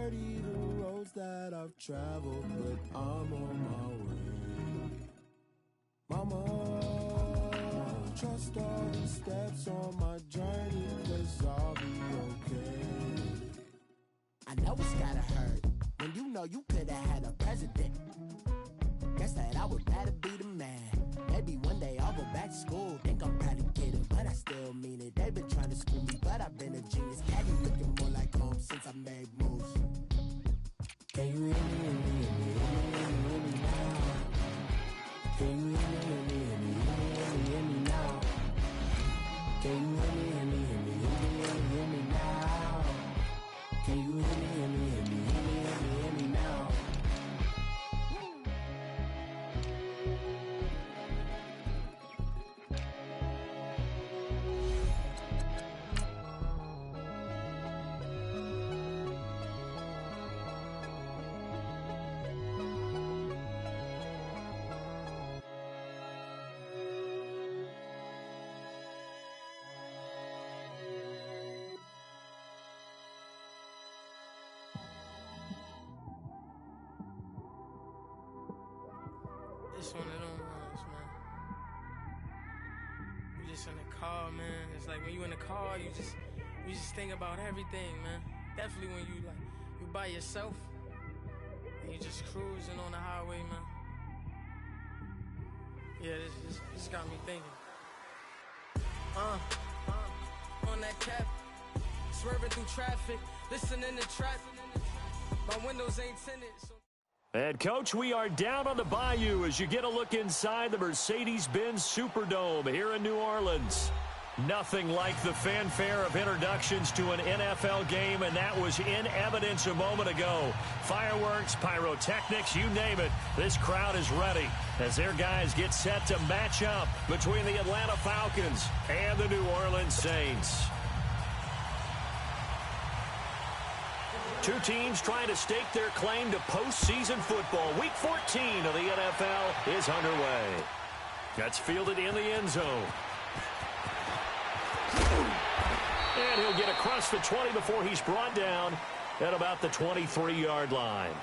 dirty, the roads that I've traveled, but I'm on my way. Mama, trust all the steps on my journey, 'cause I'll be okay. I know it's gotta hurt when you know you could've had a president. Guess that I would rather be the man. Maybe one day I'll go back to school. Think I'm proud to get it, but I still mean it. They've been trying to school me, but I've been a genius. Daddy looking more like home since I made moves. Can you hear me, hear me, hear me, hear me, hear me, hear me now? Can you hear me, hear me, hear me, hear me, hear me, hear me now? Can you hear me, hear me, hear me, hear me, hear me, hear me now? Can you hear me, hear me, hear me, hear me, hear me, hear me now? It's one of them ones, man. You just in the car, man. It's like when you in the car, you just think about everything, man. Definitely when you by yourself and you just cruising on the highway, man. Yeah, this got me thinking. On that cap, swerving through traffic, listening to trap. My windows ain't tinted, so. And, Coach, we are down on the bayou as you get a look inside the Mercedes-Benz Superdome here in New Orleans. Nothing like the fanfare of introductions to an NFL game, and that was in evidence a moment ago. Fireworks, pyrotechnics, you name it. This crowd is ready as their guys get set to match up between the Atlanta Falcons and the New Orleans Saints. Two teams trying to stake their claim to postseason football. Week 14 of the NFL is underway. That's fielded in the end zone. And he'll get across the 20 before he's brought down at about the 23-yard line.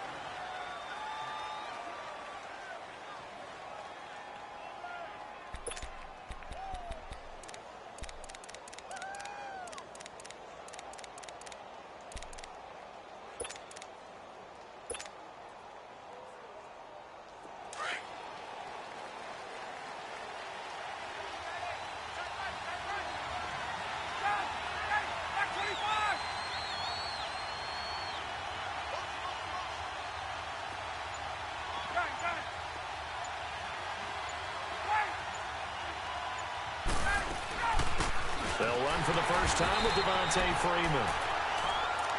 They'll run for the first time with Devontae Freeman.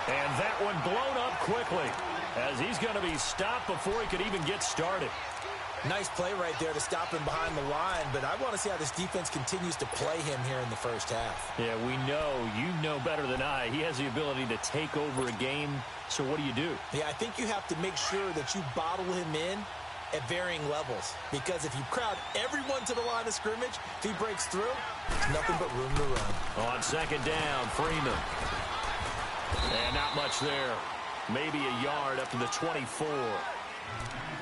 And that one blown up quickly as he's going to be stopped before he could even get started. Nice play right there to stop him behind the line, but I want to see how this defense continues to play him here in the first half. Yeah, we know, you know better than I, he has the ability to take over a game, so what do? Yeah, I think you have to make sure that you bottle him in at varying levels, because if you crowd everyone to the line of scrimmage, if he breaks through, there's nothing but room to run. On second down, Freeman. And not much there. Maybe a yard up to the 24.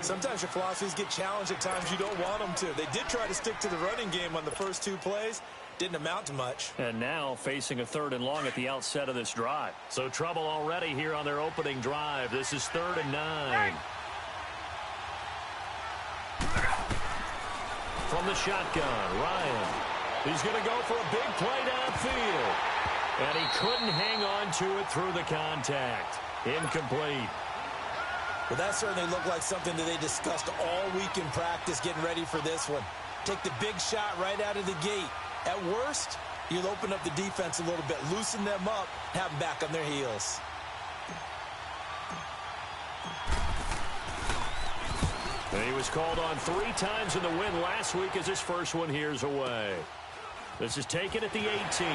Sometimes your philosophies get challenged at times you don't want them to. They did try to stick to the running game on the first two plays. Didn't amount to much. And now facing a 3rd and long at the outset of this drive. So trouble already here on their opening drive. This is 3rd and 9. From the shotgun, Ryan. He's going to go for a big play downfield. And he couldn't hang on to it through the contact. Incomplete. Well, that certainly looked like something that they discussed all week in practice getting ready for this one. Take the big shot right out of the gate. At worst, you'll open up the defense a little bit, loosen them up, have them back on their heels. And he was called on 3 times in the win last week as his first one here's away. This is taken at the 18.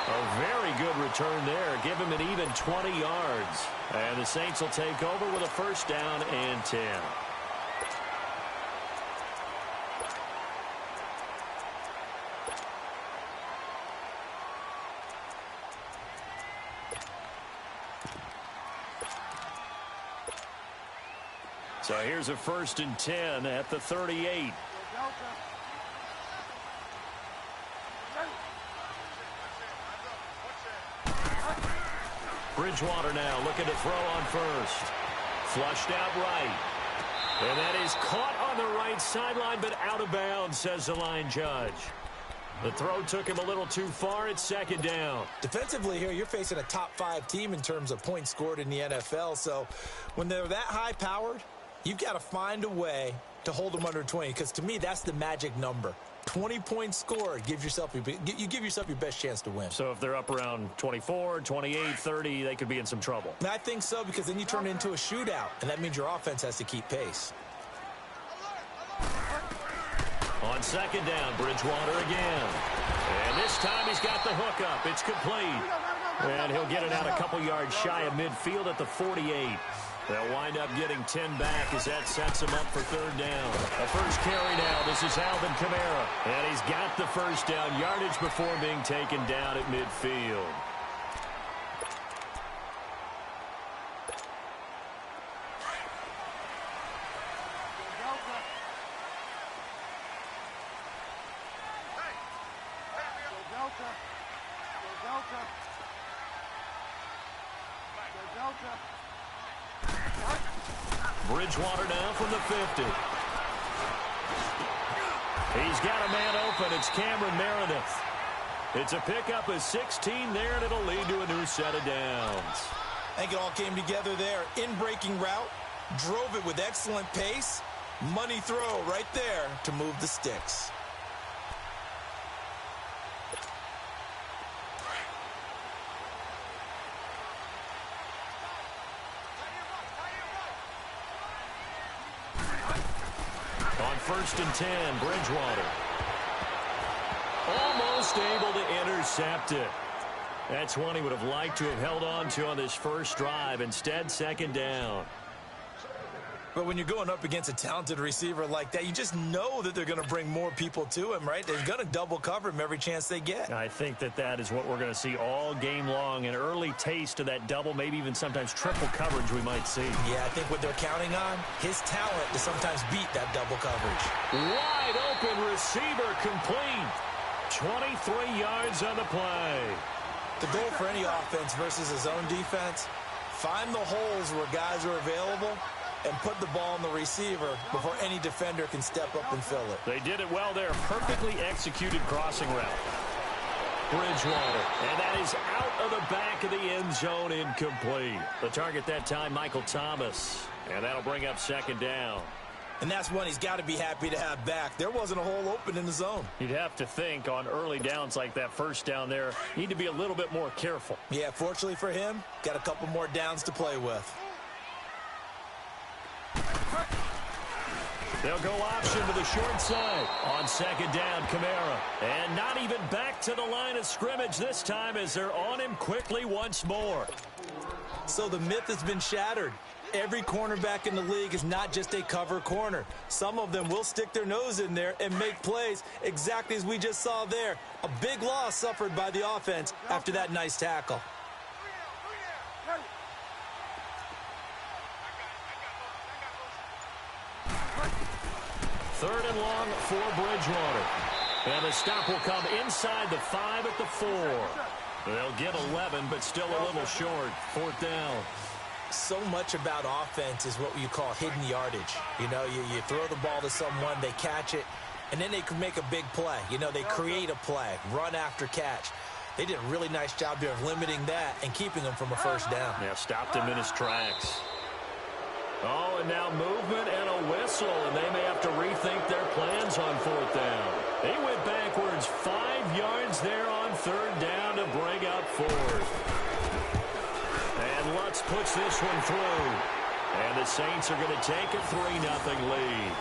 A very good return there. Give him an even 20 yards. And the Saints will take over with a 1st down and 10. So here's a 1st and 10 at the 38. Bridgewater now looking to throw on first. Flushed out right. And that is caught on the right sideline, but out of bounds, says the line judge. The throw took him a little too far. It's 2nd down. Defensively here, you're facing a top-5 team in terms of points scored in the NFL. So when they're that high-powered, you've got to find a way to hold them under 20, because to me, that's the magic number. 20 points scored, you give yourself your best chance to win. So if they're up around 24, 28, 30, they could be in some trouble. And I think so, because then you turn it into a shootout, and that means your offense has to keep pace. On 2nd down, Bridgewater again. And this time he's got the hook up. It's complete. And he'll get it out a couple yards shy of midfield at the 48. They'll wind up getting 10 back as that sets him up for 3rd down. A first carry now. This is Alvin Kamara. And he's got the first down yardage before being taken down at midfield. Bridgewater now from the 50. He's got a man open. It's Cameron Meredith. It's a pickup of 16 there, and it'll lead to a new set of downs. I think it all came together there. In-breaking route, drove it with excellent pace. Money throw right there to move the sticks. On 1st and 10, Bridgewater. Almost able to intercept it. That's one he would have liked to have held on to on this first drive. Instead, 2nd down. But when you're going up against a talented receiver like that, you just know that they're going to bring more people to him, right? They're going to double cover him every chance they get. I think that is what we're going to see all game long. An early taste of that double, maybe even sometimes triple coverage we might see. Yeah, I think what they're counting on, his talent to sometimes beat that double coverage. Wide open receiver complete. 23 yards on the play. The goal for any offense versus his own defense, find the holes where guys are available and put the ball on the receiver before any defender can step up and fill it. They did it well there. Perfectly executed crossing route. Bridgewater. And that is out of the back of the end zone, incomplete. The target that time, Michael Thomas. And that'll bring up 2nd down. And that's one he's got to be happy to have back. There wasn't a hole open in the zone. You'd have to think on early downs like that first down there, need to be a little bit more careful. Yeah, fortunately for him, got a couple more downs to play with. They'll go option to the short side. On 2nd down, Kamara. And not even back to the line of scrimmage this time as they're on him quickly once more. So the myth has been shattered. Every cornerback in the league is not just a cover corner. Some of them will stick their nose in there and make plays exactly as we just saw there. A big loss suffered by the offense after that nice tackle. Third and long for Bridgewater. And the stop will come inside the 5 at the 4. They'll get 11, but still a little short. 4th down. So much about offense is what you call hidden yardage. You know, you throw the ball to someone, they catch it, and then they can make a big play. You know, they create a play, run after catch. They did a really nice job there of limiting that and keeping him from a first down. Yeah, stopped him in his tracks. Oh, and now movement and a whistle, and they may have to rethink their plans on 4th down. They went backwards 5 yards there on 3rd down to bring up 4th. And Lutz puts this one through. And the Saints are going to take a 3-0 lead.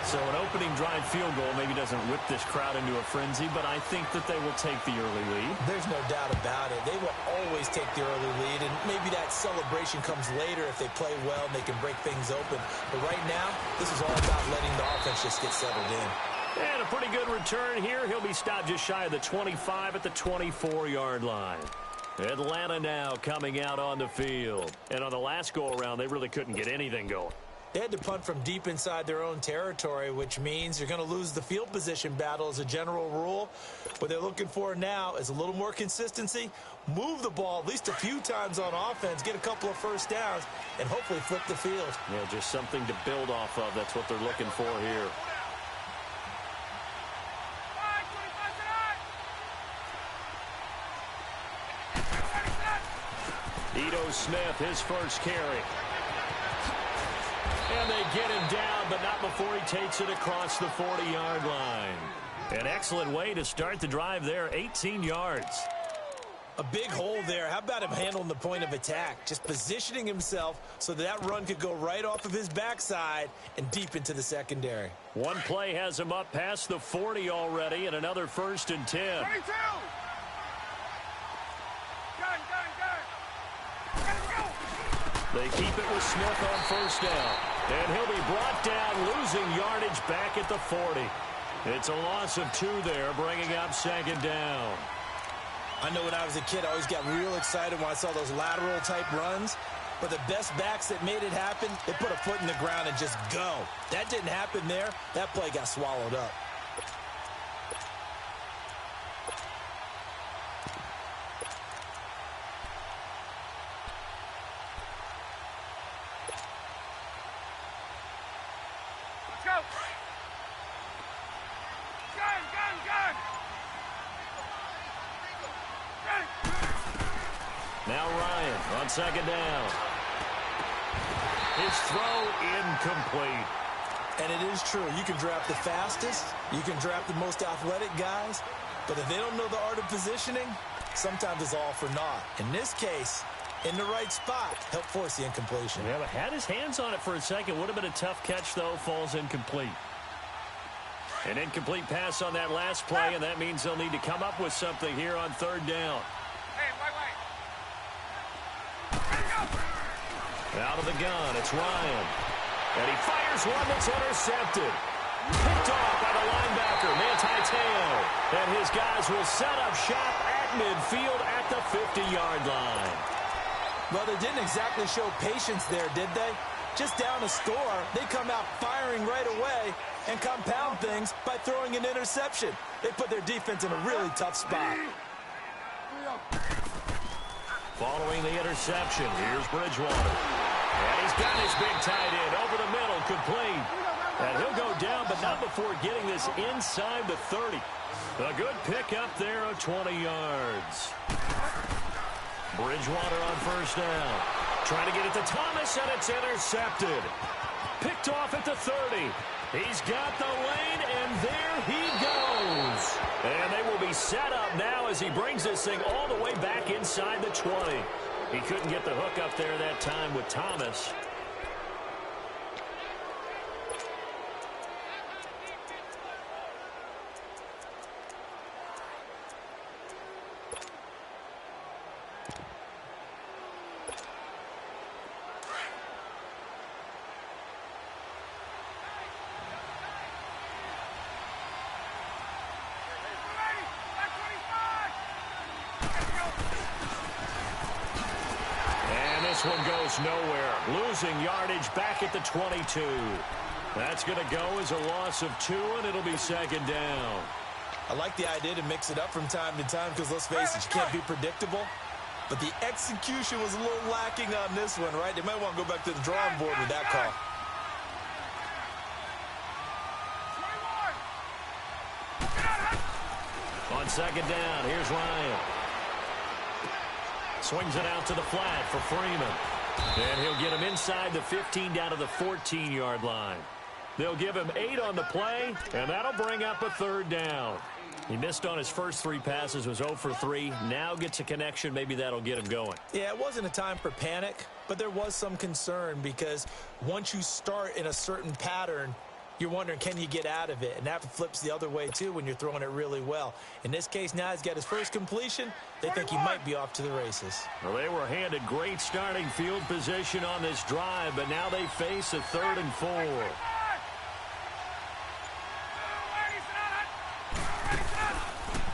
So an opening drive field goal maybe doesn't whip this crowd into a frenzy, but I think that they will take the early lead. There's no doubt about it. They will always take the early lead, and maybe that celebration comes later if they play well and they can break things open. But right now, this is all about letting the offense just get settled in. And a pretty good return here. He'll be stopped just shy of the 25 at the 24-yard line. Atlanta now coming out on the field. And on the last go-around, they really couldn't get anything going. They had to punt from deep inside their own territory, which means you're going to lose the field position battle as a general rule. What they're looking for now is a little more consistency, move the ball at least a few times on offense, get a couple of first downs, and hopefully flip the field. Yeah, just something to build off of. That's what they're looking for here. Ito Smith, his first carry. And they get him down, but not before he takes it across the 40-yard line. An excellent way to start the drive there, 18 yards. A big hole there. How about him handling the point of attack? Just positioning himself so that run could go right off of his backside and deep into the secondary. One play has him up past the 40 already, and another 1st and 10. 22! They keep it with Smith on 1st down. And he'll be brought down, losing yardage back at the 40. It's a loss of 2 there, bringing up 2nd down. I know when I was a kid, I always got real excited when I saw those lateral-type runs. But the best backs that made it happen, they put a foot in the ground and just go. That didn't happen there. That play got swallowed up. Now Ryan on 2nd down. His throw incomplete. And it is true. You can draft the fastest. You can draft the most athletic guys. But if they don't know the art of positioning, sometimes it's all for naught. In this case, in the right spot, help force the incompletion. Yeah, but had his hands on it for a second. Would have been a tough catch, though. Falls incomplete. An incomplete pass on that last play, and that means they'll need to come up with something here on 3rd down. Hey, wait. Out of the gun, it's Ryan. And he fires one that's intercepted. Picked off by the linebacker, Manti Te'o. And his guys will set up shop at midfield at the 50-yard line. Well, they didn't exactly show patience there, did they? Just down a score, they come out firing right away and compound things by throwing an interception. They put their defense in a really tough spot. Following the interception, here's Bridgewater. And he's got his big tight end over the middle, complete. And he'll go down, but not before getting this inside the 30. A good pickup there of 20 yards. Bridgewater on 1st down. Trying to get it to Thomas, and it's intercepted. Picked off at the 30. He's got the lane, and there he goes. And they will be set up now as he brings this thing all the way back inside the 20. He couldn't get the hook up there that time with Thomas. This one goes nowhere. Losing yardage back at the 22. That's going to go as a loss of 2, and it'll be 2nd down. I like the idea to mix it up from time to time because, let's face it, you can't be predictable. But the execution was a little lacking on this one, right? They might want to go back to the drawing board with that call. On 2nd down, here's Ryan. Swings it out to the flat for Freeman. And he'll get him inside the 15 down to the 14-yard line. They'll give him 8 on the play, and that'll bring up a 3rd down. He missed on his first 3 passes, was 0 for 3. Now gets a connection. Maybe that'll get him going. Yeah, it wasn't a time for panic, but there was some concern because once you start in a certain pattern, you're wondering, can you get out of it? And that flips the other way, too, when you're throwing it really well. In this case, now he's got his first completion. They think he might be off to the races. Well, they were handed great starting field position on this drive, but now they face a 3rd and 4.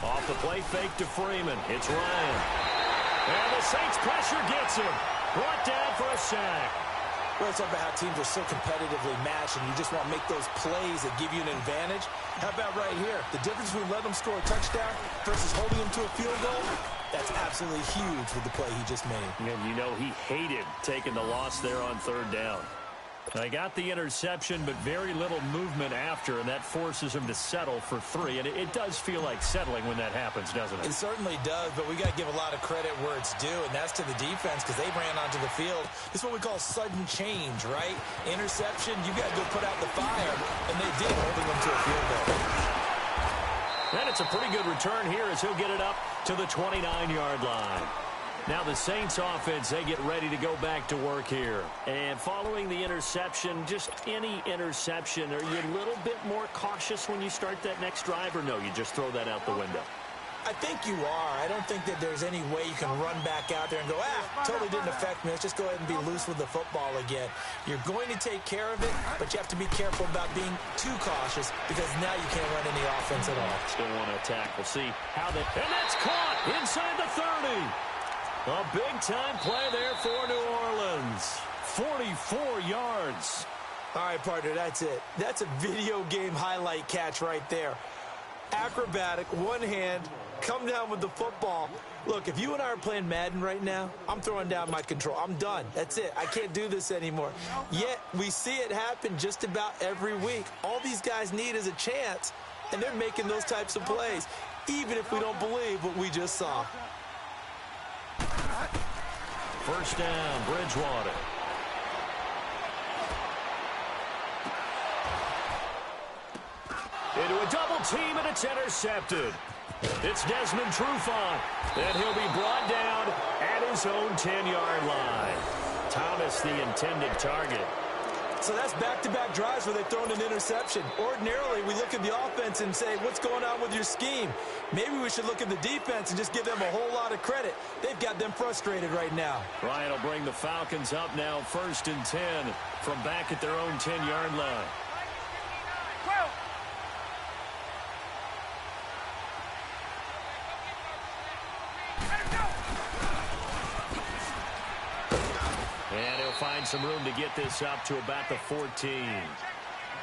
Off the play fake to Freeman. It's Ryan. And the Saints pressure gets him. Brought down for a sack. Well, it's about how teams are so competitively matched, and you just want to make those plays that give you an advantage. How about right here? The difference between letting them score a touchdown versus holding them to a field goal, that's absolutely huge with the play he just made. And you know he hated taking the loss there on third down. They got the interception, but very little movement after, and that forces him to settle for 3. And it does feel like settling when that happens, doesn't it? It certainly does, but we got to give a lot of credit where it's due, and that's to the defense because they ran onto the field. This is what we call sudden change, right? Interception, you got to go put out the fire, and they did, holding them to a field goal. And it's a pretty good return here as he'll get it up to the 29-yard line. Now the Saints offense, they get ready to go back to work here. And following the interception, just any interception, are you a little bit more cautious when you start that next drive, or no, you just throw that out the window? I think you are. I don't think that there's any way you can run back out there and go, totally didn't affect me. Let's just go ahead and be loose with the football again. You're going to take care of it, but you have to be careful about being too cautious because now you can't run any offense at all. Still want to attack. We'll see how they... And that's caught inside the 30. A big-time play there for New Orleans. 44 yards. All right, partner, that's it. That's a video game highlight catch right there. Acrobatic, one hand, come down with the football. Look, if you and I are playing Madden right now, I'm throwing down my control. I'm done. That's it. I can't do this anymore. Yet, we see it happen just about every week. All these guys need is a chance, and they're making those types of plays, even if we don't believe what we just saw. First down, Bridgewater. Into a double team, and it's intercepted. It's Desmond Trufant, and he'll be brought down at his own 10-yard line. Thomas, the intended target. So that's back-to-back drives where they've thrown an interception. Ordinarily, we look at the offense and say, what's going on with your scheme? Maybe we should look at the defense and just give them a whole lot of credit. They've got them frustrated right now. Ryan will bring the Falcons up now, 1st and 10 from back at their own 10-yard line. And he'll find some room to get this up to about the 14.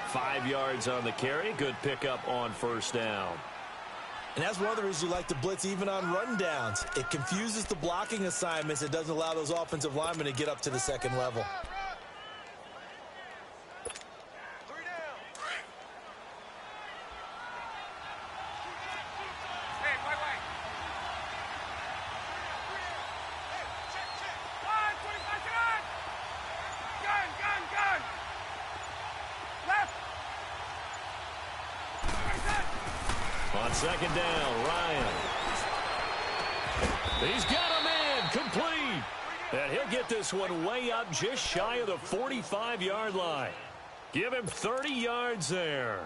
5 yards on the carry. Good pickup on first down. And that's one of the reasons you like to blitz even on rundowns. It confuses the blocking assignments. It doesn't allow those offensive linemen to get up to the second level. On second down, Ryan. He's got a man complete. And he'll get this one way up just shy of the 45-yard line. Give him 30 yards there.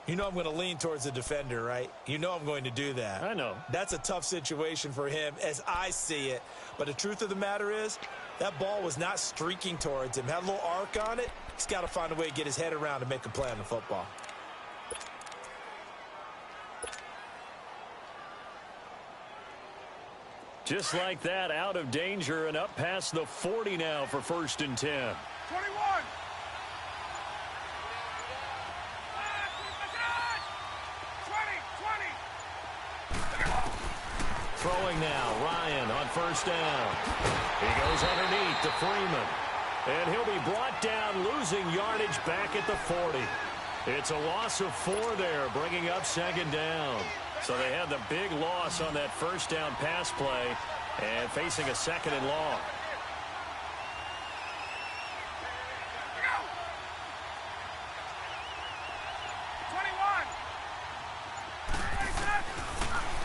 You know I'm going to lean towards the defender, right? You know I'm going to do that. I know. That's a tough situation for him as I see it. But the truth of the matter is, that ball was not streaking towards him. Had a little arc on it. He's got to find a way to get his head around and make a play on the football. Just like that, out of danger and up past the 40 now for 1st and 10. 21. Throwing now, Ryan on first down. He goes underneath to Freeman. And he'll be brought down, losing yardage back at the 40. It's a loss of 4 there, bringing up second down. So they had the big loss on that first down pass play and facing a second and long.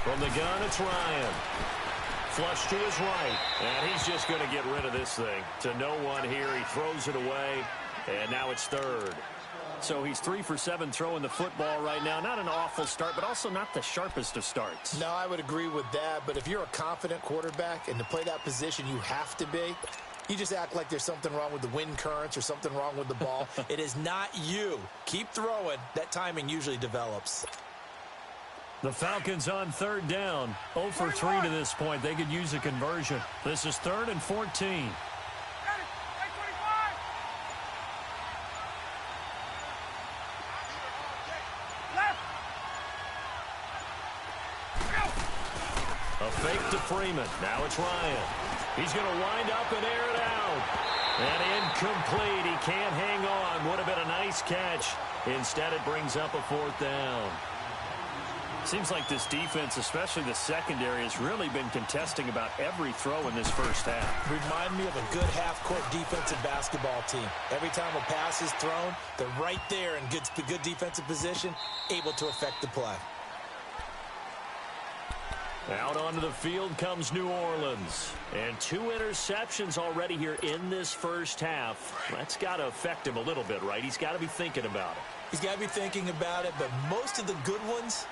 From the gun, it's Ryan. Flush to his right, and he's just going to get rid of this thing. To no one here, he throws it away, and now it's 3rd. So he's 3 for 7 throwing the football right now. Not an awful start, but also not the sharpest of starts. No, I would agree with that, but if you're a confident quarterback and to play that position you have to be, you just act like there's something wrong with the wind currents or something wrong with the ball. It is not you. Keep throwing. That timing usually develops. The Falcons on 3rd down. 0 for 3 to this point. They could use a conversion. This is 3rd and 14. A fake to Freeman. Now it's Ryan. He's going to wind up and air it out. And incomplete. He can't hang on. Would have been a nice catch. Instead, it brings up a 4th down. Seems like this defense, especially the secondary, has really been contesting about every throw in this first half. Remind me of a good half-court defensive basketball team. Every time a pass is thrown, they're right there in good defensive position, able to affect the play. Out onto the field comes New Orleans. And 2 interceptions already here in this first half. That's got to affect him a little bit, right? He's got to be thinking about it. He's got to be thinking about it, but most of the good ones,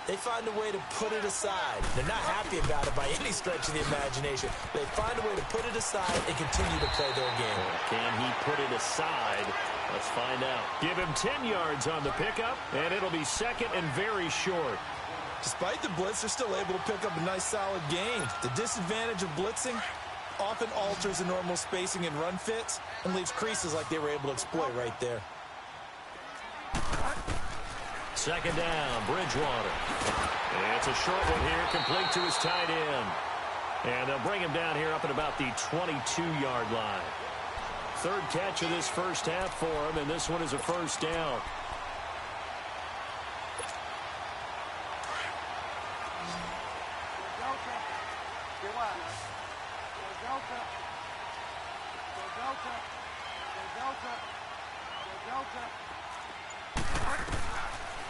they find a way to put it aside. They're not happy about it by any stretch of the imagination. They find a way to put it aside and continue to play their game. Can he put it aside? Let's find out. Give him 10 yards on the pickup, and it'll be second and very short. Despite the blitz, they're still able to pick up a nice, solid gain. The disadvantage of blitzing often alters the normal spacing and run fits and leaves creases like they were able to exploit right there. Second down, Bridgewater. And it's a short one here, complete to his tight end. And they'll bring him down here up at about the 22-yard line. 3rd catch of this first half for him, and this one is a first down.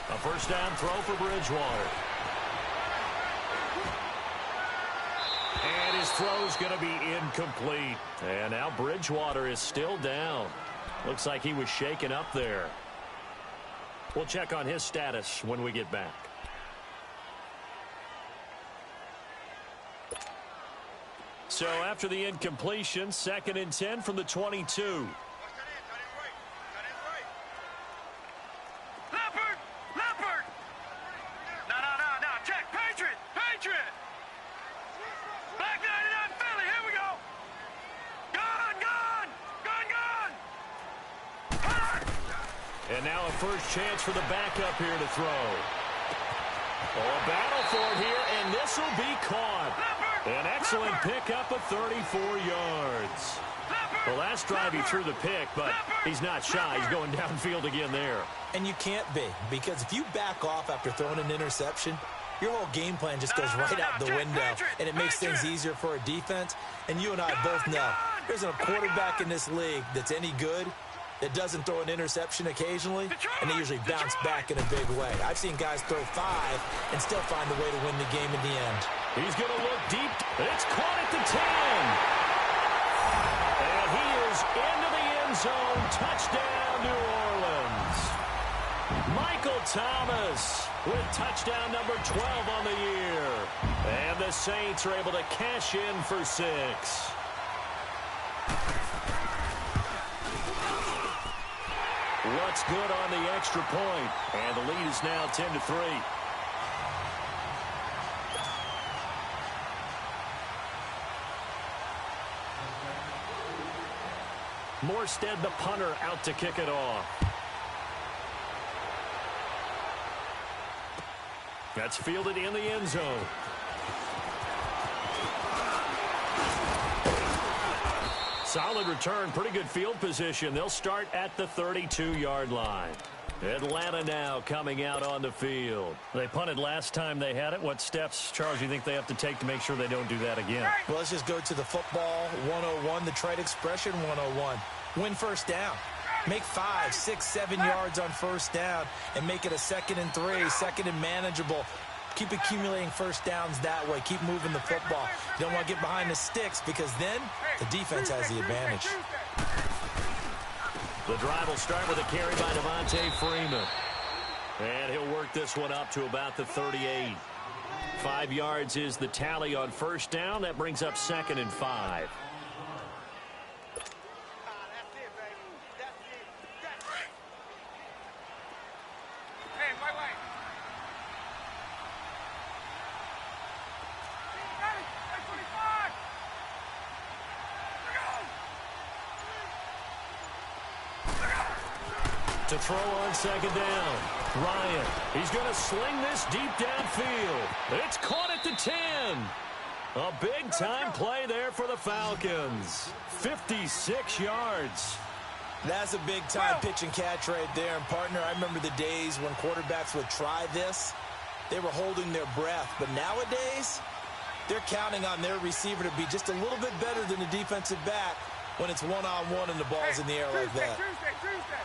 A first down throw for Bridgewater. And his throw's going to be incomplete. And now Bridgewater is still down. Looks like he was shaken up there. We'll check on his status when we get back. So after the incompletion, 2nd and 10 from the 22. And now a first chance for the backup here to throw. Oh, a battle for it here, and this will be caught. An excellent pickup of 34 yards. The last drive he threw the pick, but he's not shy. He's going downfield again there. And you can't be, because if you back off after throwing an interception, your whole game plan just goes right out the window, and it makes things easier for a defense. And you and I both know there's a quarterback in this league that's any good that doesn't throw an interception occasionally, and they usually bounce back in a big way. I've seen guys throw 5 and still find a way to win the game in the end. He's going to look deep. It's caught at the 10. And he is into the end zone. Touchdown, New Orleans. Michael Thomas with touchdown number 12 on the year. And the Saints are able to cash in for 6. What's good on the extra point? And the lead is now 10-3. Morstead, the punter, out to kick it off. That's fielded in the end zone. Solid return, pretty good field position. They'll start at the 32-yard line. Atlanta now coming out on the field. They punted last time they had it. What steps, Charles, do you think they have to take to make sure they don't do that again? Well, let's just go to the football 101, the trade expression 101. Win first down. Make 5, 6, 7 yards on first down and make it a 2nd and 3, 2nd and manageable. Keep accumulating first downs that way. Keep moving the football. You don't want to get behind the sticks because then the defense has the advantage. The drive will start with a carry by Devontae Freeman. And he'll work this one up to about the 38. 5 yards is the tally on first down. That brings up 2nd and 5. To throw on second down. Ryan, he's going to sling this deep downfield. It's caught at the 10. A big-time play there for the Falcons. 56 yards. That's a big-time pitch and catch right there. And, partner, I remember the days when quarterbacks would try this. They were holding their breath. But nowadays, they're counting on their receiver to be just a little bit better than the defensive back when it's one-on-one and the ball's in the air like that. Tuesday.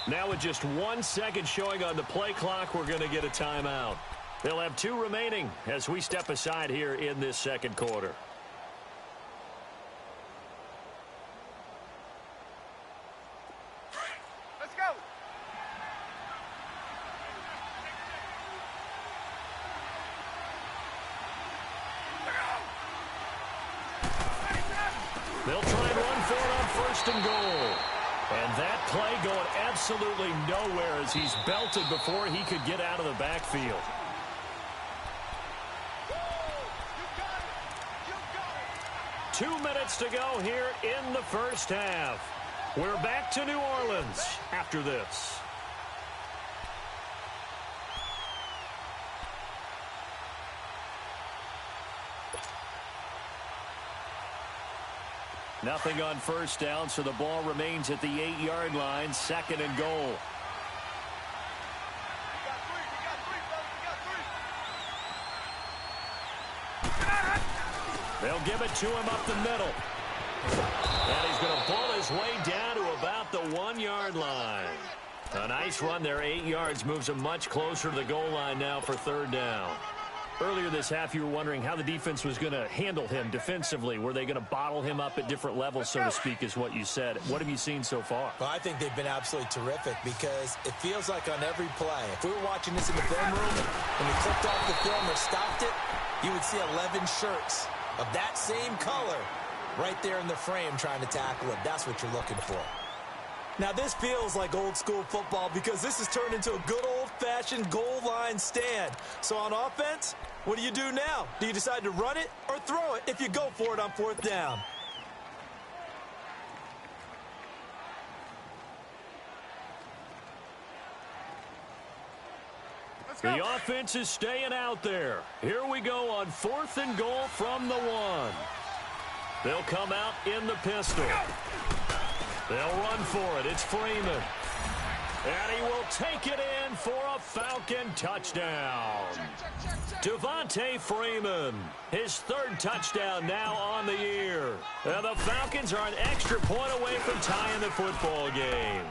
Now with just 1 second showing on the play clock, we're going to get a timeout. They'll have 2 remaining as we step aside here in this second quarter. Let's go. They'll try and run for it on first and goal. And that play going absolutely nowhere as he's belted before he could get out of the backfield. You got it. 2 minutes to go here in the first half. We're back to New Orleans after this. Nothing on first down, so the ball remains at the 8-yard line, second and goal. They'll give it to him up the middle. And he's going to pull his way down to about the 1-yard line. A nice run there, 8 yards, moves him much closer to the goal line now for third down. Earlier this half, you were wondering how the defense was going to handle him defensively. Were they going to bottle him up at different levels, so to speak, is what you said. What have you seen so far? Well, I think they've been absolutely terrific because it feels like on every play, if we were watching this in the film room, when we clicked off the film or stopped it, you would see 11 shirts of that same color right there in the frame trying to tackle it. That's what you're looking for. Now, this feels like old-school football because this has turned into a good old-fashioned goal line stand. So on offense, what do you do now? Do you decide to run it or throw it if you go for it on fourth down? The offense is staying out there. Here we go on fourth and goal from the 1. They'll come out in the pistol. They'll run for it. It's Freeman. And he will take it in for a Falcon touchdown. Devontae Freeman, his 3rd touchdown now on the year. And the Falcons are an extra point away from tying the football game.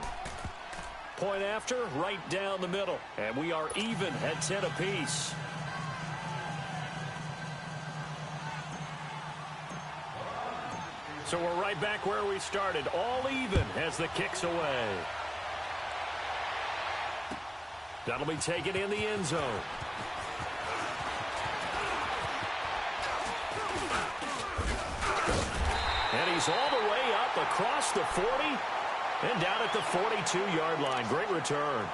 Point after, right down the middle. And we are even at 10 apiece. So we're right back where we started, all even as the kick's away. That'll be taken in the end zone. And he's all the way up across the 40 and down at the 42-yard line. Great return.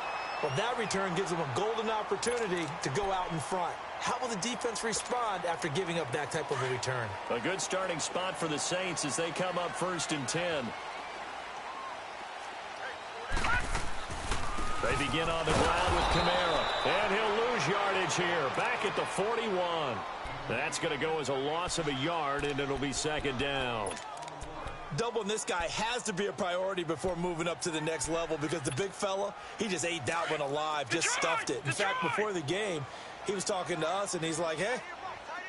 Well, that return gives them a golden opportunity to go out in front. How will the defense respond after giving up that type of a return? A good starting spot for the Saints as they come up 1st and 10. They begin on the ground with Kamara. And he'll lose yardage here. Back at the 41. That's going to go as a loss of a yard, and it'll be 2nd down. Doubling this guy has to be a priority before moving up to the next level because the big fella, he just ate that one alive, just stuffed it. In fact, before the game, he was talking to us, and he's like, hey,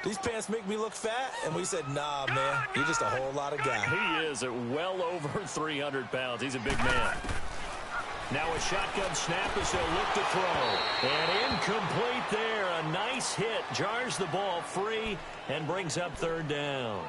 these pants make me look fat? And we said, nah, man, you're just a whole lot of guy. He is at well over 300 pounds. He's a big man. Now a shotgun snap as they'll look to throw. And incomplete there. A nice hit. Jars the ball free and brings up 3rd down.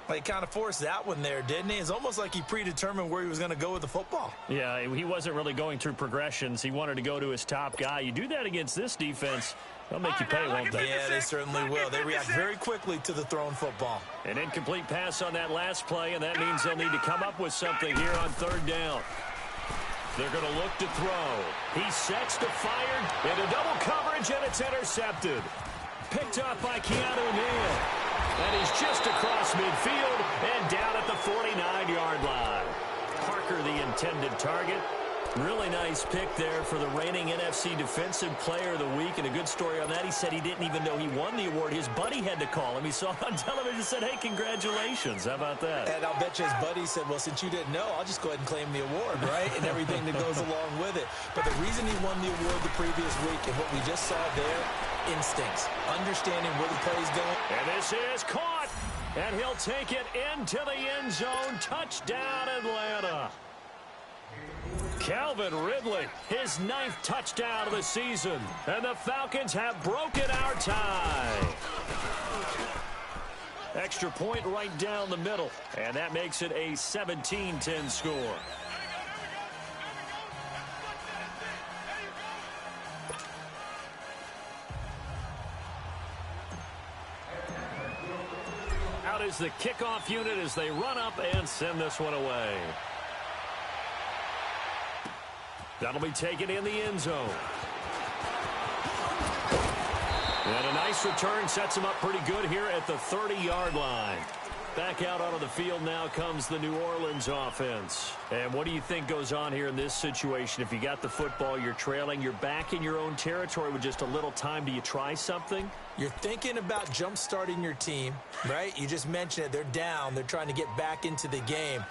Well, he kind of forced that one there, didn't he? It's almost like he predetermined where he was going to go with the football. Yeah, he wasn't really going through progressions. He wanted to go to his top guy. You do that against this defense, they'll make you pay, won't they? Yeah, they certainly will. They react very quickly to the thrown football. An incomplete pass on that last play, and that means they'll need to come up with something here on 3rd down. They're going to look to throw. He sets to fire into double coverage, and it's intercepted. Picked up by Keanu Neal. And he's just across midfield and down at the 49-yard line. Parker, the intended target. Really nice pick there for the reigning NFC Defensive Player of the Week. And a good story on that, he said he didn't even know he won the award. His buddy had to call him. He saw it on television and said, hey, congratulations. How about that? And I'll bet you his buddy said, well, since you didn't know, I'll just go ahead and claim the award, right? And everything that goes along with it. But the reason he won the award the previous week and what we just saw there, instincts, understanding where the play is going. And this is caught. And he'll take it into the end zone. Touchdown, Atlanta. Calvin Ridley, his 9th touchdown of the season. And the Falcons have broken our tie. Extra point right down the middle. And that makes it a 17-10 score. Out is the kickoff unit as they run up and send this one away. That'll be taken in the end zone. And a nice return sets him up pretty good here at the 30-yard line. Back out onto the field now comes the New Orleans offense. And what do you think goes on here in this situation? If you got the football, you're trailing, you're back in your own territory with just a little time. Do you try something? You're thinking about jump-starting your team, right? You just mentioned it. They're down. They're trying to get back into the game.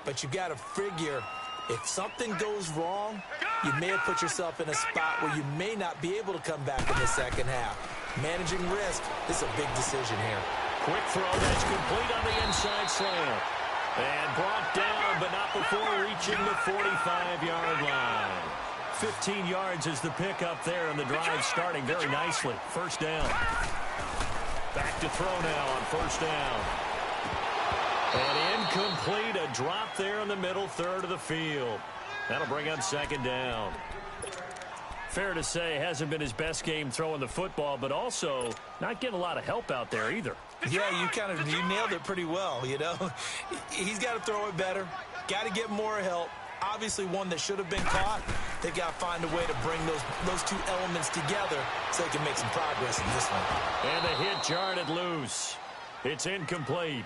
But you've got to figure, if something goes wrong, you may have put yourself in a spot where you may not be able to come back in the second half. Managing risk, this is a big decision here. Quick throw that's complete on the inside slant. And brought down, but not before reaching the 45-yard line. 15 yards is the pickup there, and the drive starting very nicely. First down. Back to throw now on first down. And incomplete, a drop there in the middle third of the field. That'll bring up second down. Fair to say, hasn't been his best game throwing the football, but also not getting a lot of help out there either. Yeah, you nailed it pretty well, you know. He's got to throw it better, got to get more help. Obviously one that should have been caught. They got to find a way to bring those two elements together so they can make some progress in this one. And the hit jarred it loose. It's incomplete.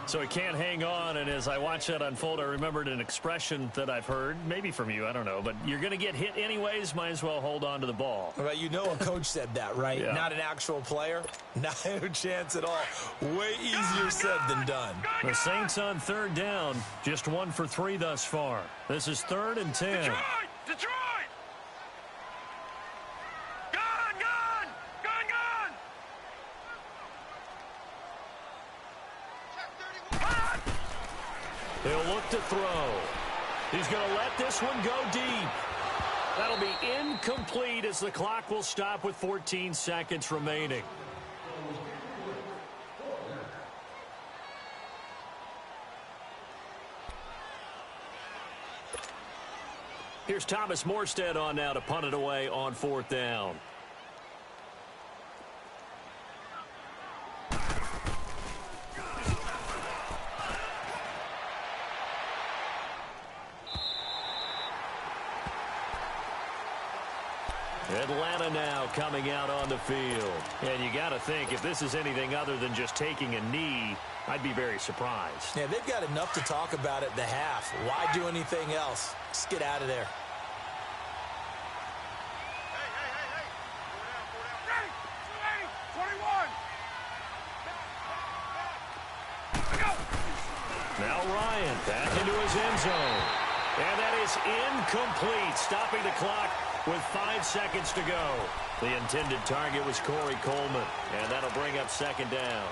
So he can't hang on, and as I watch that unfold, I remembered an expression that I've heard, maybe from you, I don't know, but you're going to get hit anyways, might as well hold on to the ball. Well, you know a coach said that, right? Yeah. Not an actual player. Not a chance at all. Way easier said than done. The Saints on third down, just 1 for 3 thus far. This is 3rd and 10. Detroit! He'll look to throw. He's going to let this one go deep. That'll be incomplete as the clock will stop with 14 seconds remaining. Here's Thomas Morstead on now to punt it away on 4th down. Atlanta now coming out on the field. And you got to think, if this is anything other than just taking a knee, I'd be very surprised. Yeah, they've got enough to talk about at the half. Why do anything else? Just get out of there. Now Ryan back into his end zone. And that is incomplete, stopping the clock with 5 seconds to go. The intended target was Corey Coleman, and that'll bring up second down.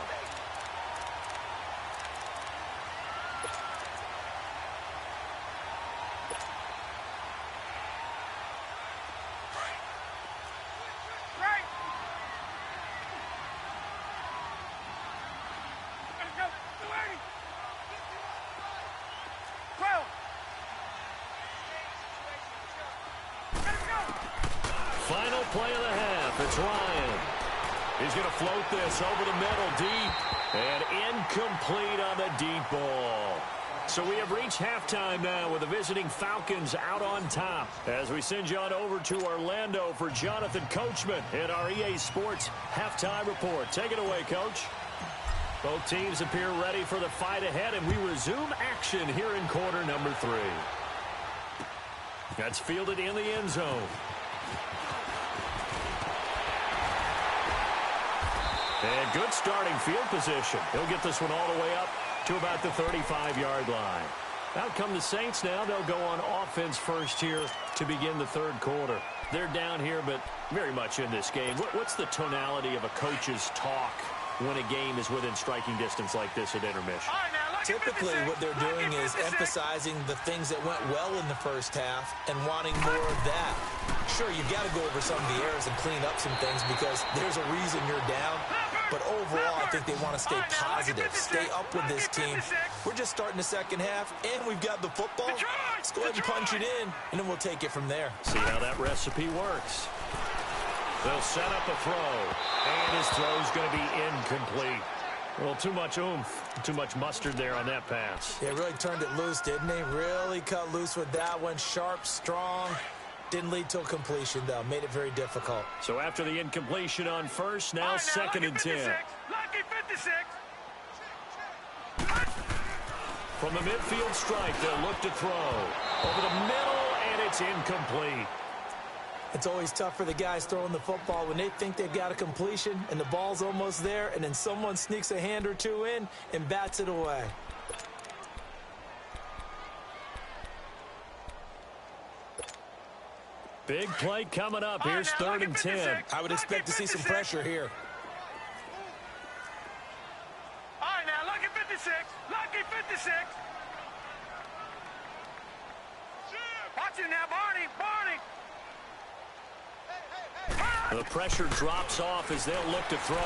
Final play of the half. It's Ryan. He's going to float this over the middle deep. And incomplete on the deep ball. So we have reached halftime now with the visiting Falcons out on top. As we send you on over to Orlando for Jonathan Coachman in our EA Sports Halftime Report. Take it away, Coach. Both teams appear ready for the fight ahead, and we resume action here in quarter number 3. That's fielded in the end zone. And good starting field position. He'll get this one all the way up to about the 35-yard line. Out come the Saints now. They'll go on offense first here to begin the third quarter. They're down here, but very much in this game. What's the tonality of a coach's talk when a game is within striking distance like this at intermission? Typically, what they're doing is emphasizing the things that went well in the first half and wanting more of that. Sure, you've got to go over some of the errors and clean up some things because there's a reason you're down. But overall, I think they want to stay positive, stay up with this team. We're just starting the second half, and we've got the football. Let's go ahead and punch it in, and then we'll take it from there. See how that recipe works. They'll set up a throw, and his throw's going to be incomplete. A little too much oomph, too much mustard there on that pass. Yeah, really turned it loose, didn't he? Really cut loose with that one. Sharp, strong. Didn't lead to a completion, though. Made it very difficult. So after the incompletion on first, now second and 10. Lucky 56. From the midfield strike, they'll look to throw. Over the middle, and it's incomplete. It's always tough for the guys throwing the football when they think they've got a completion and the ball's almost there, and then someone sneaks a hand or two in and bats it away. Big play coming up. Here's third and 10. I would expect to see some pressure here. All right, now, lucky 56. Lucky 56. Watch it now, Barney. The pressure drops off as they'll look to throw.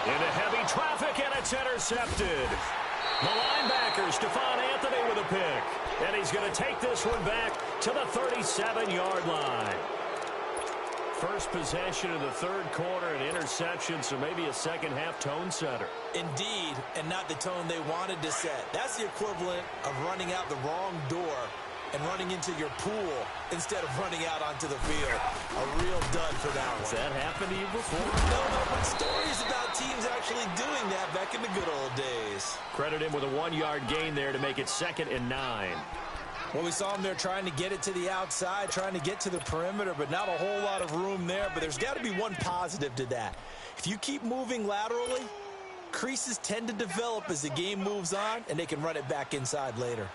Into heavy traffic, and it's intercepted. The linebacker, Stephon Anthony, with a pick. And he's going to take this one back to the 37-yard line. First possession of the third quarter, an interception, so maybe a second-half tone setter. Indeed, and not the tone they wanted to set. That's the equivalent of running out the wrong door and running into your pool instead of running out onto the field. A real dud for that one. Has that happened to you before? No, but stories about teams actually doing that back in the good old days. Credit him with a 1-yard gain there to make it 2nd and 9. Well, we saw him there trying to get it to the outside, trying to get to the perimeter, but not a whole lot of room there. But there's got to be one positive to that. If you keep moving laterally, creases tend to develop as the game moves on, and they can run it back inside later.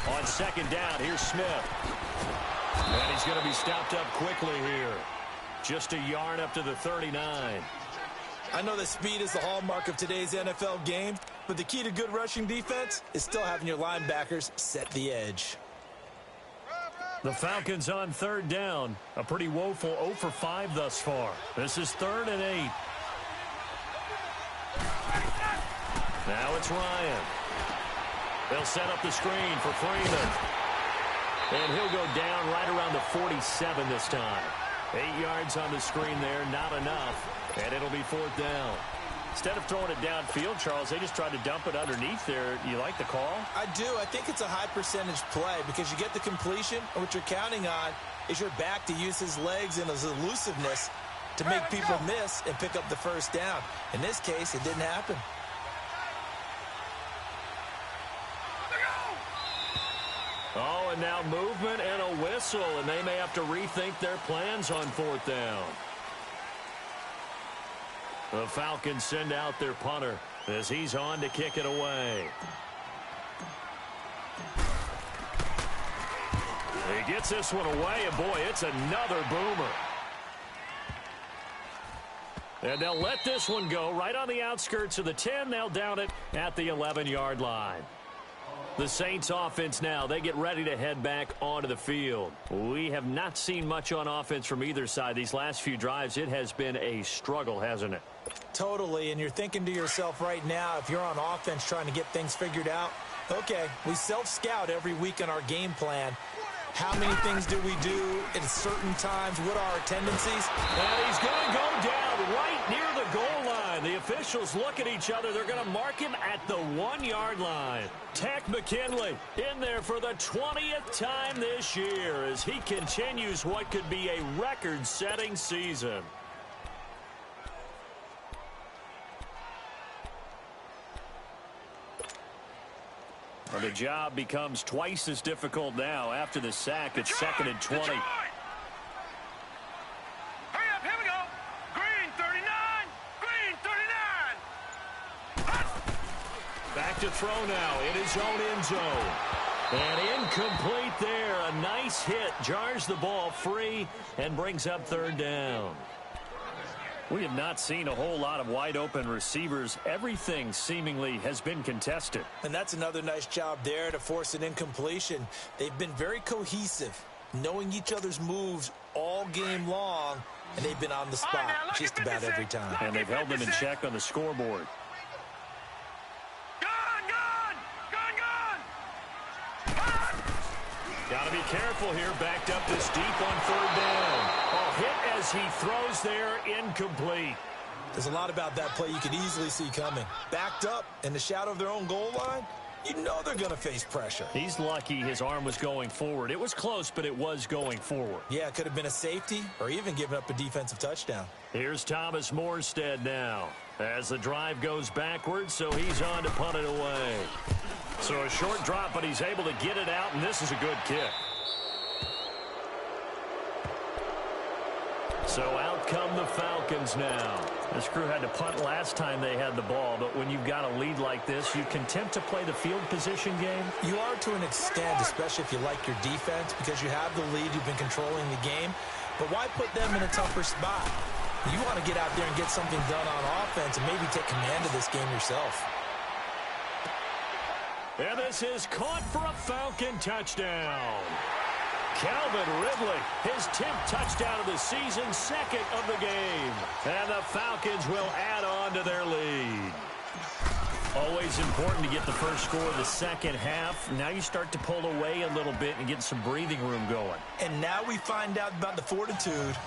On second down, here's Smith. And he's going to be stopped up quickly here. Just a yard up to the 39. I know that speed is the hallmark of today's NFL game, but the key to good rushing defense is still having your linebackers set the edge. The Falcons on third down. A pretty woeful 0 for 5 thus far. This is 3rd and 8. Now it's Ryan. They'll set up the screen for Freeman. And he'll go down right around the 47 this time. 8 yards on the screen there, not enough. And it'll be 4th down. Instead of throwing it downfield, Charles, they just tried to dump it underneath there. You like the call? I do. I think it's a high percentage play because you get the completion, and what you're counting on is your back to use his legs and his elusiveness to make people miss and pick up the first down. In this case, it didn't happen. Oh, and now movement and a whistle, and they may have to rethink their plans on 4th down. The Falcons send out their punter as he's on to kick it away. He gets this one away, and boy, it's another boomer. And they'll let this one go right on the outskirts of the 10. They'll down it at the 11-yard line. The Saints offense now, they get ready to head back onto the field. We have not seen much on offense from either side. These last few drives, it has been a struggle, hasn't it? Totally, and you're thinking to yourself right now, if you're on offense trying to get things figured out, Okay, we self-scout every week in our game plan. How many things do we do at certain times? What are our tendencies? And he's going to go down right near the goal line. The officials look at each other. They're going to mark him at the 1-yard line. Tech McKinley in there for the 20th time this year as he continues what could be a record-setting season. Well, the job becomes twice as difficult now after the sack. It's 2nd and 20. Hurry up, here we go. Green 39, green 39. Back to throw now in his own end zone. And incomplete there. A nice hit. Jars the ball free and brings up 3rd down. We have not seen a whole lot of wide-open receivers. Everything seemingly has been contested. And that's another nice job there to force an incompletion. They've been very cohesive, knowing each other's moves all game long, and they've been on the spot just about every time. And they've held them in check on the scoreboard. Got to be careful here. Backed up this deep on 3rd down. Oh, hit as he throws there, incomplete. There's a lot about that play you could easily see coming. Backed up in the shadow of their own goal line, you know they're going to face pressure. He's lucky his arm was going forward. It was close, but it was going forward. Yeah, it could have been a safety or even given up a defensive touchdown. Here's Thomas Morstead now as the drive goes backwards, so he's on to punt it away. So a short drop, but he's able to get it out, and this is a good kick. So out come the Falcons now. This crew had to punt last time they had the ball, but when you've got a lead like this, you content to play the field position game? You are to an extent, especially if you like your defense, because you have the lead, you've been controlling the game. But why put them in a tougher spot? You want to get out there and get something done on offense and maybe take command of this game yourself. And this is caught for a Falcon touchdown. Calvin Ridley, his 10th touchdown of the season, 2nd of the game. And the Falcons will add on to their lead. Always important to get the first score of the second half. Now you start to pull away a little bit and get some breathing room going. And now we find out about the fortitude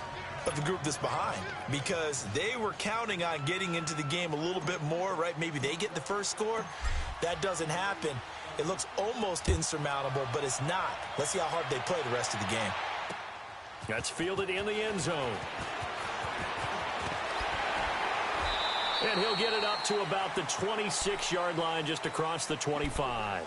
of the group that's behind, because they were counting on getting into the game a little bit more, right? Maybe they get the first score. That doesn't happen. It looks almost insurmountable, but it's not. Let's see how hard they play the rest of the game. That's fielded in the end zone. And he'll get it up to about the 26-yard line, just across the 25.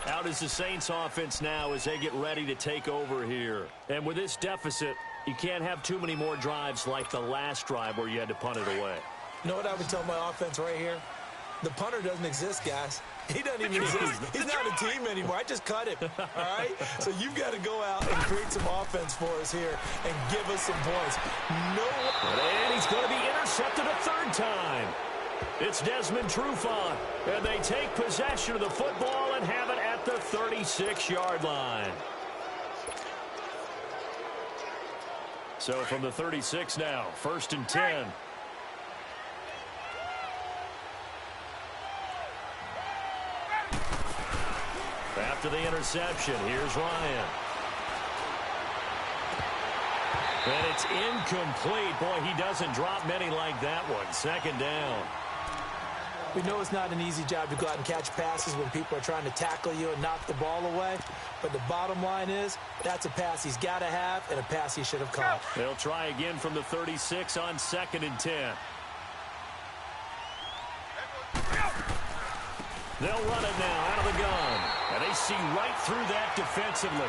Out is the Saints offense now as they get ready to take over here. And with this deficit, you can't have too many more drives like the last drive where you had to punt it away. You know what I would tell my offense right here? The punter doesn't exist, guys. He doesn't even exist. He's not a team anymore. I just cut him, all right? So you've got to go out and create some offense for us here and give us some points. And he's going to be intercepted a 3rd time. It's Desmond Trufant, and they take possession of the football and have it at the 36-yard line. So from the 36 now, 1st and 10. After the interception, here's Ryan. And it's incomplete. Boy, he doesn't drop many like that one. 2nd down. We know it's not an easy job to go out and catch passes when people are trying to tackle you and knock the ball away. But the bottom line is, that's a pass he's got to have and a pass he should have caught. They'll try again from the 36 on 2nd and 10. They'll run it now out of the gun. And they see right through that defensively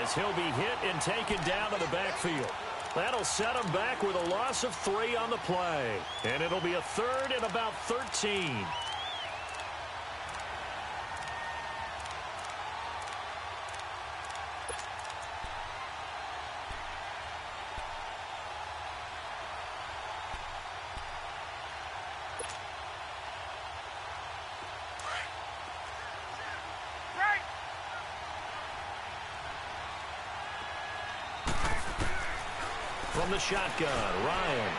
as he'll be hit and taken down to the backfield. That'll set him back with a loss of 3 on the play. And it'll be a 3rd and about 13. From the shotgun, Ryan.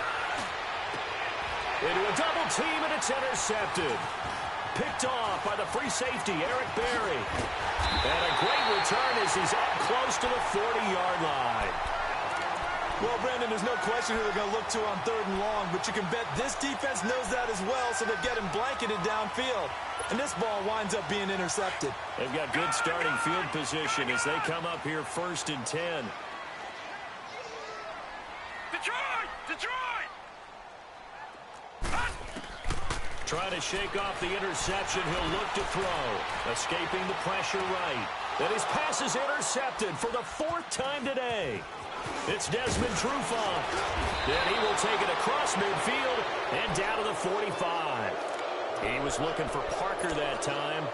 Into a double team, and it's intercepted. picked off by the free safety, Eric Berry. And a great return as he's up close to the 40-yard line. Well, Brandon, there's no question who they're going to look to on 3rd and long, but you can bet this defense knows that as well, so they're getting blanketed downfield. And this ball winds up being intercepted. They've got good starting field position as they come up here 1st and 10. Detroit! Detroit! Trying to shake off the interception. He'll look to throw. Escaping the pressure right. And his pass is intercepted for the 4th time today. It's Desmond Trufant. And he will take it across midfield and down to the 45. He was looking for Parker that time.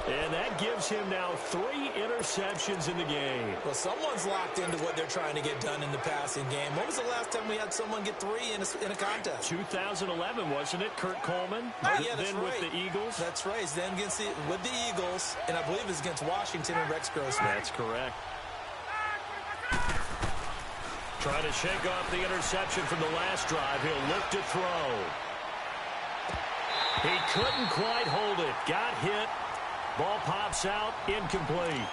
And that gives him now 3 interceptions in the game. Well, someone's locked into what they're trying to get done in the passing game. When was the last time we had someone get 3 in a contest? 2011, wasn't it? Kurt Coleman? Yeah, that's then right. with the Eagles? That's right. He's then with the Eagles, and I believe it's against Washington and Rex Grossman. That's correct. Trying to shake off the interception from the last drive. He'll look to throw. He couldn't quite hold it. Got hit. Ball pops out. Incomplete.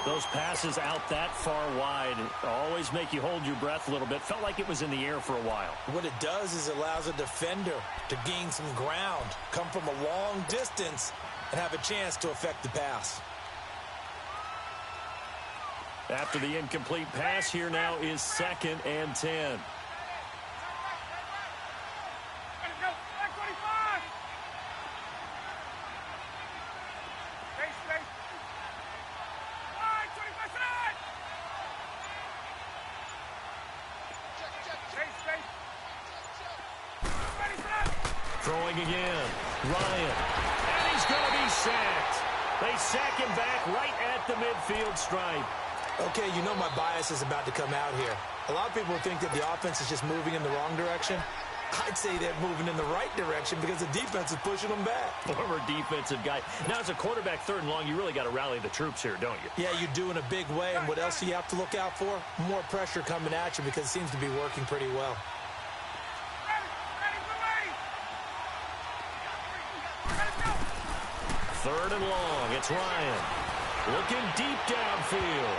Those passes out that far wide always make you hold your breath a little bit. Felt like it was in the air for a while. What it does is it allows a defender to gain some ground, come from a long distance, and have a chance to affect the pass. After the incomplete pass, here now is 2nd and 10. Throwing again. Ryan. And he's going to be sacked. They sack him back right at the midfield stripe. Okay, you know my bias is about to come out here. A lot of people think that the offense is just moving in the wrong direction. I'd say they're moving in the right direction because the defense is pushing them back. Former defensive guy. Now, as a quarterback 3rd and long, you really got to rally the troops here, don't you? Yeah, you do in a big way. And what else do you have to look out for? More pressure coming at you because it seems to be working pretty well. 3rd and long. It's Ryan. Looking deep downfield.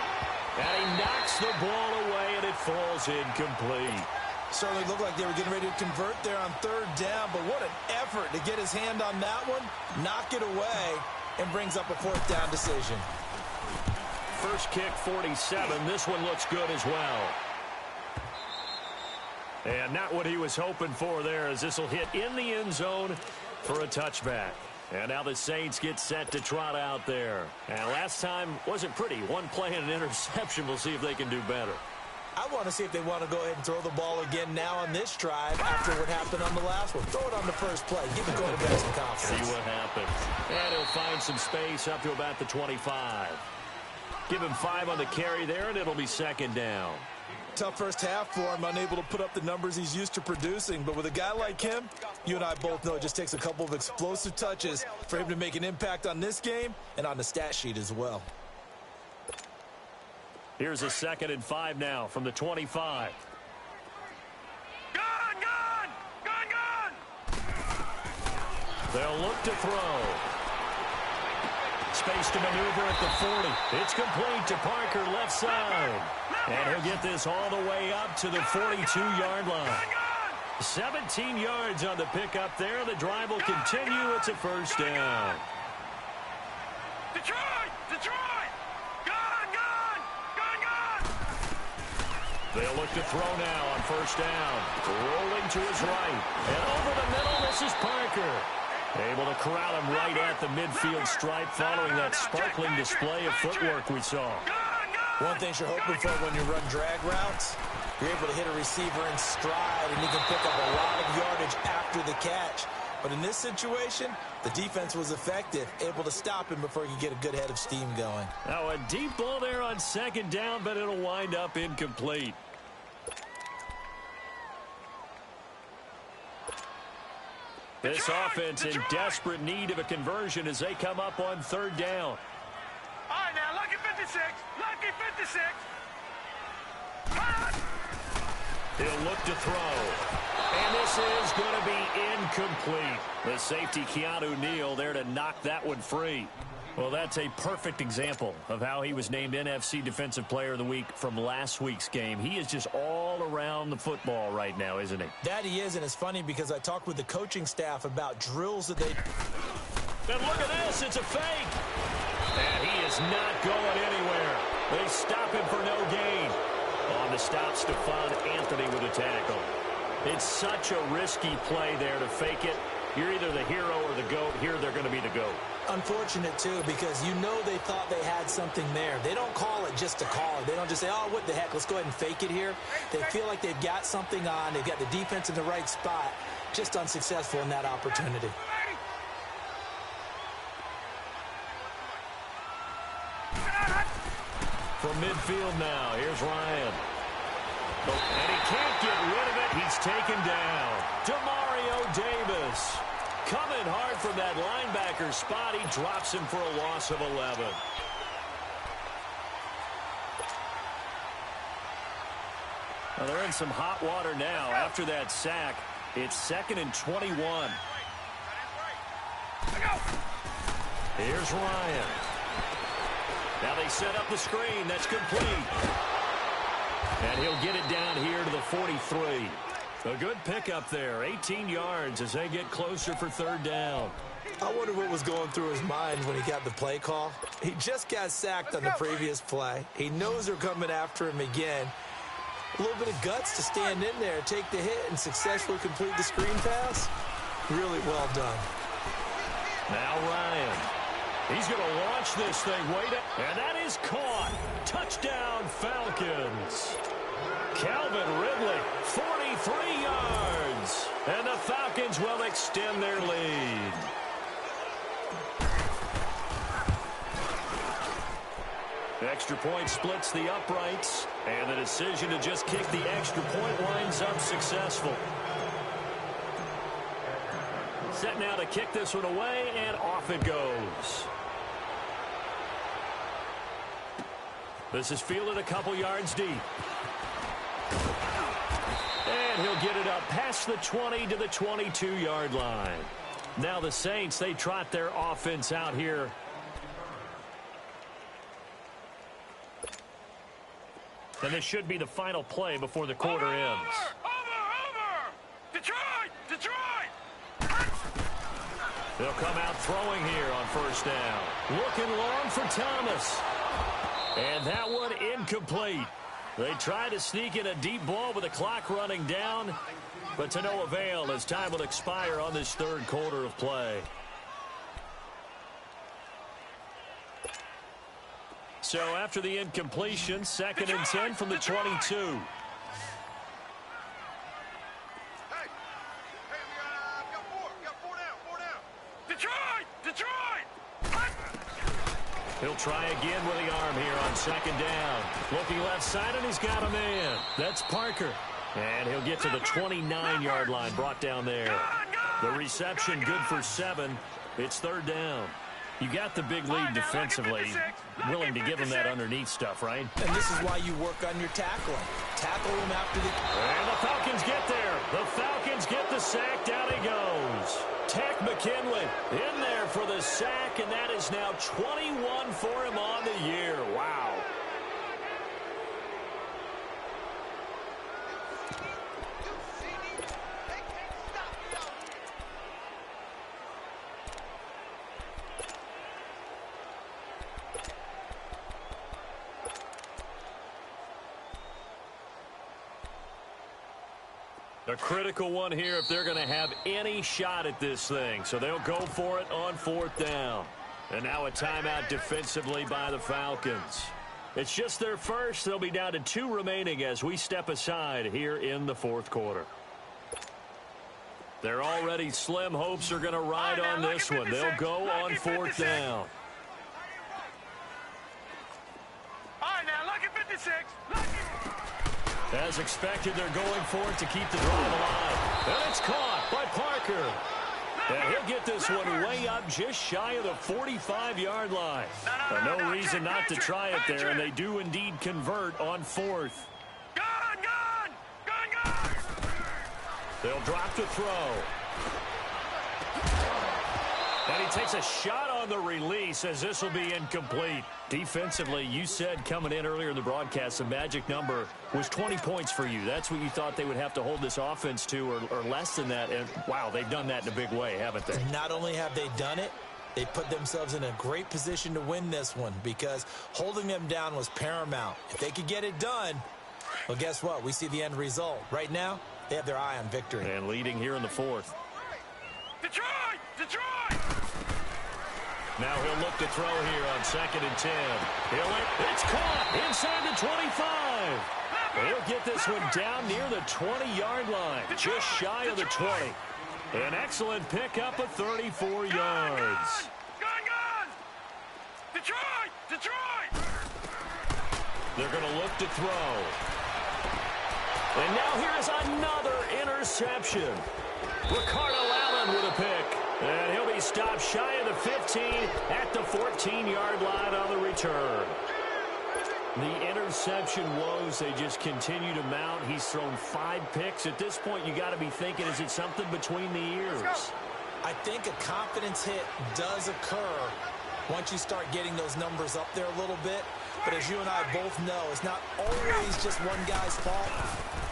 And he knocks the ball away, and it falls incomplete. Certainly looked like they were getting ready to convert there on 3rd down, but what an effort to get his hand on that one, knock it away, and brings up a 4th down decision. First kick, 47. This one looks good as well. And not what he was hoping for there, as this will hit in the end zone for a touchback. And now the Saints get set to trot out there. And last time wasn't pretty. One play and an interception. We'll see if they can do better. I want to see if they want to go ahead and throw the ball again now on this drive after what happened on the last one. Throw it on the first play. Give the quarterback some confidence. See what happens. And he'll find some space up to about the 25. Give him 5 on the carry there, and it'll be 2nd down. Tough first half for him, unable to put up the numbers he's used to producing. But with a guy like him, you and I both know it just takes a couple of explosive touches for him to make an impact on this game and on the stat sheet as well. Here's a 2nd and 5 now from the 25. Gone! They'll look to throw. Space to maneuver at the 40. It's complete to Parker, left side. And he'll get this all the way up to the 42-yard line. 17 yards on the pickup there. The drive will continue. It's a 1st down. Detroit! They'll look to throw now on 1st down. Rolling to his right. And over the middle, this is Parker. Able to corral him right at the midfield stripe following that sparkling display of footwork we saw. One thing you're hoping for when you run drag routes, you're able to hit a receiver in stride and you can pick up a lot of yardage after the catch. But in this situation, the defense was effective, able to stop him before he could get a good head of steam going. Now a deep ball there on 2nd down, but it'll wind up incomplete. This offense in desperate need of a conversion as they come up on 3rd down. All right, now, lucky 56. Lucky 56. He'll look to throw. And this is going to be incomplete. The safety, Keanu Neal, there to knock that one free. Well, that's a perfect example of how he was named NFC Defensive Player of the Week from last week's game. He is just all around the football right now, isn't he? That he is, and it's funny because I talked with the coaching staff about drills that they... And look at this, it's a fake. And he is not going anywhere. They stop him for no gain. On the stop, Stephon Anthony with a tackle. It's such a risky play there to fake it. You're either the hero or the GOAT. Here they're going to be the GOAT. Unfortunate, too, because you know they thought they had something there. They don't call it just to call it. They don't just say, oh, what the heck, let's go ahead and fake it here. They feel like they've got something on. They've got the defense in the right spot. Just unsuccessful in that opportunity. From midfield now, here's Ryan. And he can't get rid of it. He's taken down. Demario Davis. Coming hard from that linebacker spot. He drops him for a loss of 11. Well, they're in some hot water now. After that sack, it's 2nd and 21. Here's Ryan. Now they set up the screen. That's complete. And he'll get it down here to the 43. A good pickup there. 18 yards as they get closer for 3rd down. I wonder what was going through his mind when he got the play call. He just got sacked on the previous play. He knows they're coming after him again. A little bit of guts to stand in there, take the hit, and successfully complete the screen pass. Really well done. Now Ryan. He's going to launch this thing. And that is caught. Touchdown, Falcons. Calvin Ridley, 43 yards. And the Falcons will extend their lead. Extra point splits the uprights. And the decision to just kick the extra point winds up successful. Set now to kick this one away, and off it goes. This is fielded a couple yards deep. And he'll get it up past the 20 to the 22-yard line. Now the Saints, they trot their offense out here. And this should be the final play before the quarter ends. Over! Detroit! They'll come out throwing here on 1st down. Looking long for Thomas. And that one incomplete. They try to sneak in a deep ball with the clock running down, but to no avail as time will expire on this 3rd quarter of play. So after the incompletion, 2nd and 10 from the 22. Hey, we got four down. Detroit! He'll try again with the arm here on 2nd down. Looking left side, and he's got a man. That's Parker. And he'll get to the 29-yard line, brought down there. The reception good for 7. It's 3rd down. You got the big lead defensively. Willing to give him that underneath stuff, right? And this is why you work on your tackling. Tackle him after the... And the Falcons get there. The Falcons get the sack. Down he goes. Tech McKinley in there for the sack, and that is now 21 for him on the year. Wow. A critical one here if they're going to have any shot at this thing. So they'll go for it on 4th down. And now a timeout defensively by the Falcons. It's just their first. They'll be down to 2 remaining as we step aside here in the 4th quarter. Their already slim hopes are going to ride on this one. They'll go on 4th down. All right, now, lucky 56. As expected, they're going for it to keep the drive alive. And it's caught by Parker. And he'll get this one way up just shy of the 45-yard line. No reason not to try it there, and they do indeed convert on 4th. They'll drop to throw. And he takes a shot on the release as this will be incomplete. Defensively, you said coming in earlier in the broadcast, the magic number was 20 points for you. That's what you thought they would have to hold this offense to or less than that. And, wow, they've done that in a big way, haven't they? Not only have they done it, they put themselves in a great position to win this one because holding them down was paramount. If they could get it done, well, guess what? We see the end result. Right now, they have their eye on victory. And leading here in the fourth. Detroit! Detroit! Now he'll look to throw here on 2nd and 10. It's caught inside the 25. He'll get this one down near the 20-yard line, just shy of the 20. An excellent pickup of 34 yards. Gun! Detroit! Detroit! They're going to look to throw. And now here's another interception. Ricardo Allen with a pick. And he'll be stopped shy of the 15 at the 14-yard line on the return. The interception woes, they just continue to mount. He's thrown 5 picks. At this point, you got to be thinking, is it something between the ears? I think a confidence hit does occur once you start getting those numbers up there a little bit. But as you and I both know, it's not always just one guy's fault.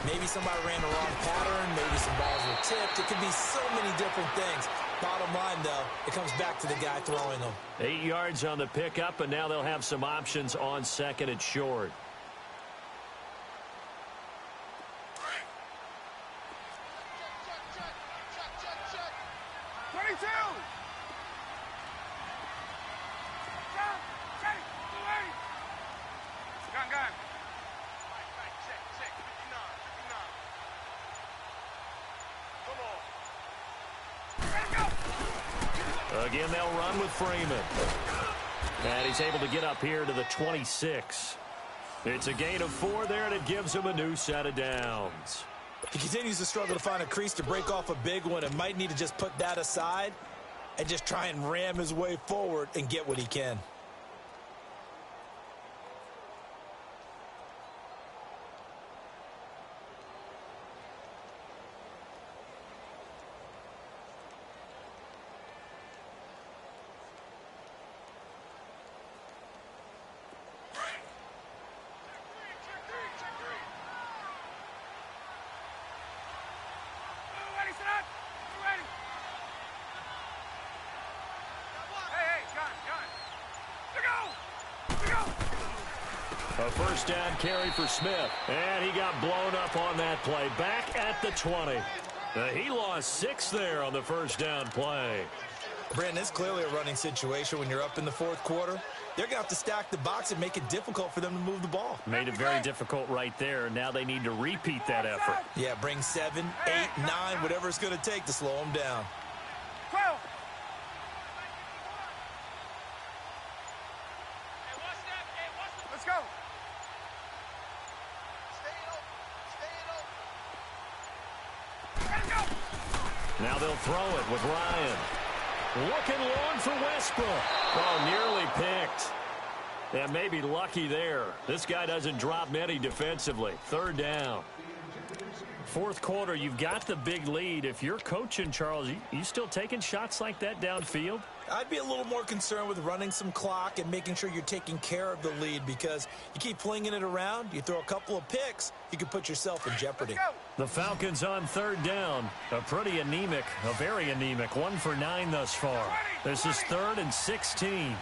Maybe somebody ran the wrong pattern. Maybe some balls were tipped. It could be so many different things. Bottom line, though, it comes back to the guy throwing them. 8 yards on the pickup, and now they'll have some options on 2nd and short. Again, they'll run with Freeman. And he's able to get up here to the 26. It's a gain of 4 there, and it gives him a new set of downs. He continues to struggle to find a crease to break off a big one and might need to just put that aside and just try and ram his way forward and get what he can. A first down carry for Smith. And he got blown up on that play. Back at the 20. He lost 6 there on the first down play. Brandon, it's clearly a running situation when you're up in the fourth quarter. They're going to have to stack the box and make it difficult for them to move the ball. Made it very difficult right there. Now they need to repeat that effort. Yeah, bring 7, 8, 9, whatever it's going to take to slow them down. 12. Let's go. Now they'll throw it with Ryan. Looking long for Westbrook. Oh, nearly picked. And maybe lucky there. This guy doesn't drop many defensively. 3rd down. Fourth quarter, you've got the big lead. If you're coaching, Charles, you still taking shots like that downfield? I'd be a little more concerned with running some clock and making sure you're taking care of the lead because you keep flinging it around, you throw a couple of picks, you can put yourself in jeopardy. The Falcons on 3rd down. A very anemic 1 for 9 thus far. This is 3rd and 16.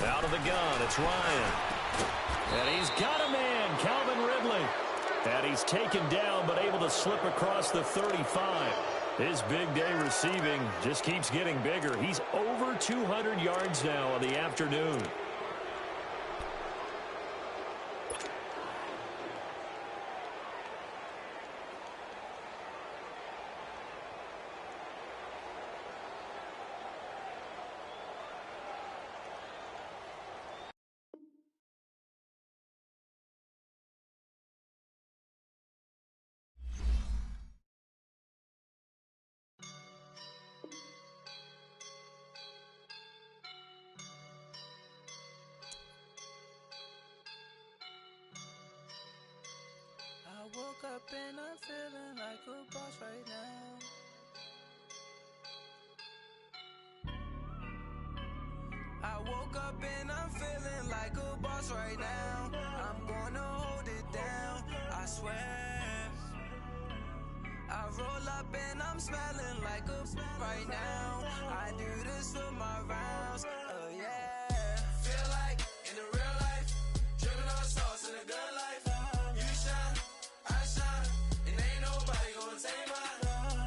Out of the gun, it's Ryan. And he's got a man, Calvin Ridley. And he's taken down but able to slip across the 35. His big day receiving just keeps getting bigger. He's over 200 yards now on the afternoon. up and I'm feeling like a boss right now. I woke up and I'm feeling like a boss right now. I'm gonna hold it down, I swear. I roll up and I'm smelling like a right now. I do this for my rounds, yeah. Feel like in the real life, dripping on sauce in the good life. You shine, I shine, and ain't nobody gonna take mine.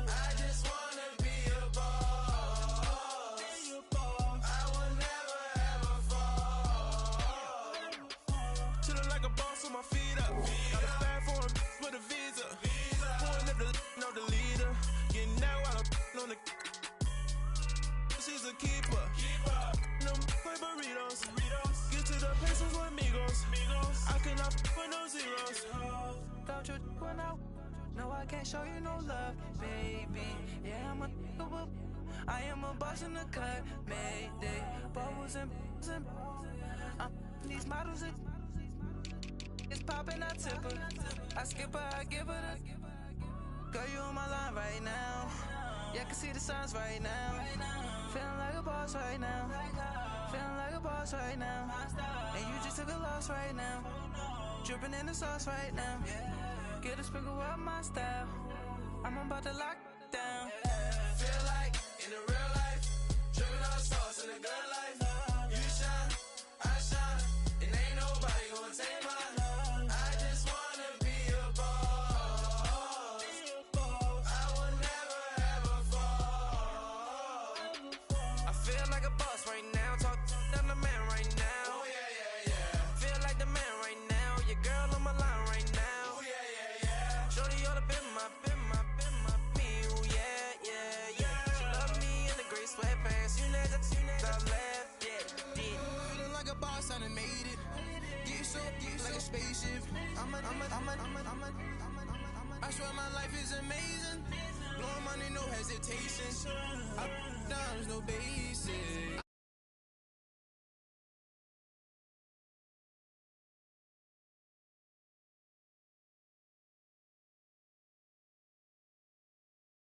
I just wanna be a boss. I will never ever fall. Chillin' like a boss with my feet up. Got a bag for him with a visa. Pulling up the know the leader. Getting out while I'm on the. She's a keeper. No play burritos. Get to the pesos with amigos. I cannot with no zeros. Don't you run out? No, I can't show you no love, baby. Yeah, I am a boss in the cut. Mayday, bubbles and these models. It's popping, I tip her. I skip her, I give her the. Girl, you on my line right now. Yeah, I can see the signs right now. Feeling like a boss right now. Feeling like a boss right now. And you just took a loss right now. Dripping in the sauce right now. Get a sprinkle up my style. I'm about to lock down. Feel like in the real life, dripping on sauce in the good life. You shine, I shine, and ain't nobody gonna take mine. I just wanna be a boss. I will never ever fall. I feel like a boss right now. Talk to the man right now. Oh yeah. Feel like the man right now. Your girl on my line right now. Oh yeah. Shorty ought to been my me. Oh yeah. She love me in the gray sweatpants. You never left. Yeah. Feeling like a boss, I done made it. Get so like a spaceship. I swear my life is amazing. Blowing money, no hesitation. I down, there's no basis.